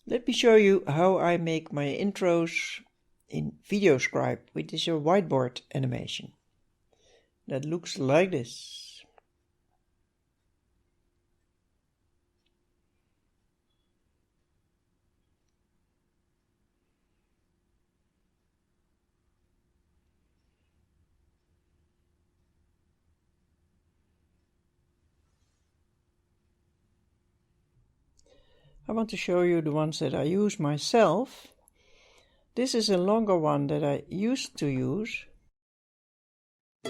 Let me show you how I make my intros in VideoScribe, which is a whiteboard animation. That looks like this. I want to show you the ones that I use myself. This is a longer one that I used to use. I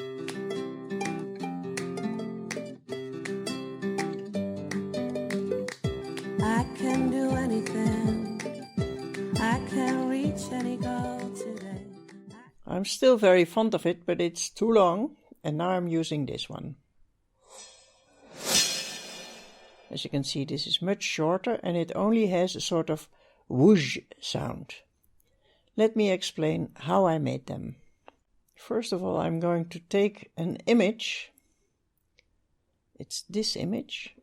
can do anything. I can reach any goal today. I'm still very fond of it, but it's too long, and now I'm using this one. As you can see, this is much shorter and it only has a sort of whoosh sound. Let me explain how I made them. First of all, I'm going to take an image. It's this image.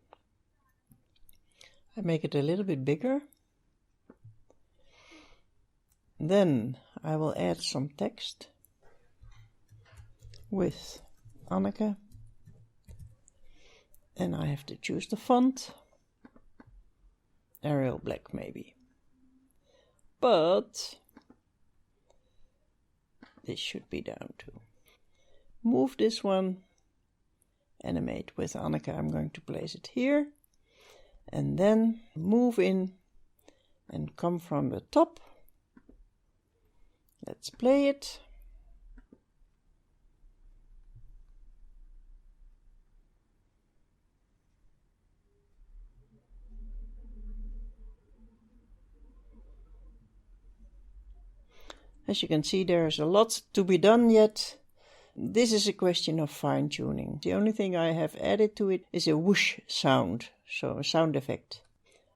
I make it a little bit bigger. Then I will add some text with Anneke. And I have to choose the font. Arial Black maybe. But this should be down too. Move this one. Animate with Anneke. I'm going to place it here. And then move in and come from the top. Let's play it. As you can see, there's a lot to be done yet. This is a question of fine-tuning. The only thing I have added to it is a whoosh sound, so a sound effect.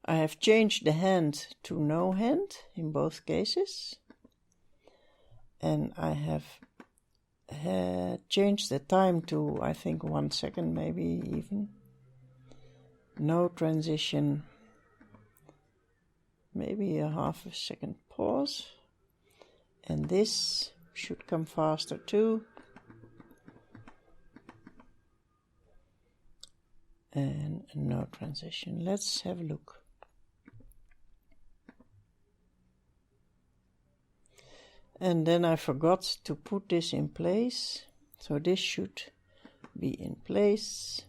I have changed the hand to no hand in both cases. And I have changed the time to, I think, 1 second, maybe even. No transition. Maybe a half a second pause. And this should come faster too. And no transition. Let's have a look. And then I forgot to put this in place. So this should be in place.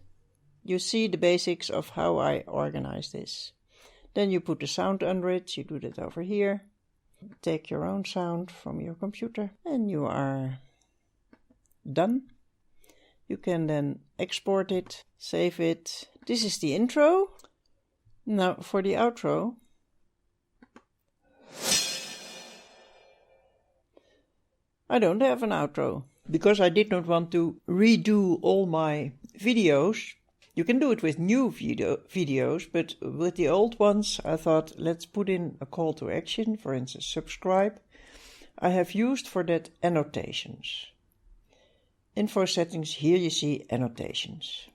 You see the basics of how I organize this. Then you put the sound under it. You do that over here. Take your own sound from your computer and you are done. You can then export it, save it. This is the intro. Now for the outro. I don't have an outro because I did not want to redo all my videos. You can do it with new videos, but with the old ones, I thought, let's put in a call to action, for instance, subscribe. I have used for that annotations. Info settings, here you see annotations.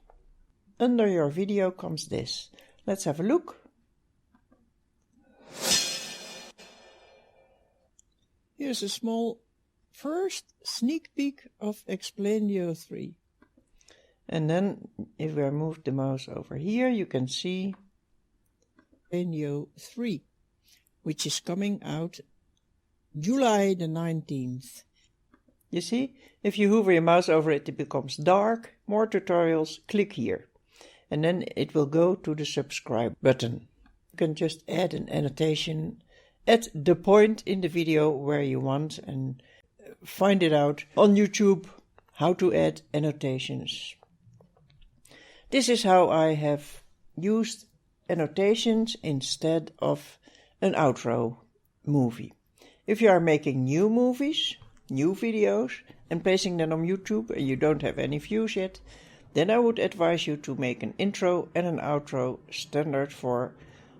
Under your video comes this. Let's have a look. Here's a small first sneak peek of Explainio 3. And then, if I move the mouse over here, you can see Explainio 3, which is coming out July the 19th. You see, if you hover your mouse over it, it becomes dark. More tutorials, click here. And then it will go to the subscribe button. You can just add an annotation at the point in the video where you want and find it out on YouTube how to add annotations. This is how I have used annotations instead of an outro movie. If you are making new movies, new videos, and placing them on YouTube and you don't have any views yet, then I would advise you to make an intro and an outro standard for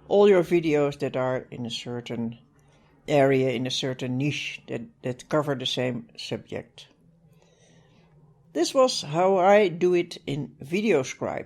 all your videos that are in a certain area, in a certain niche that cover the same subject. This was how I do it in VideoScribe.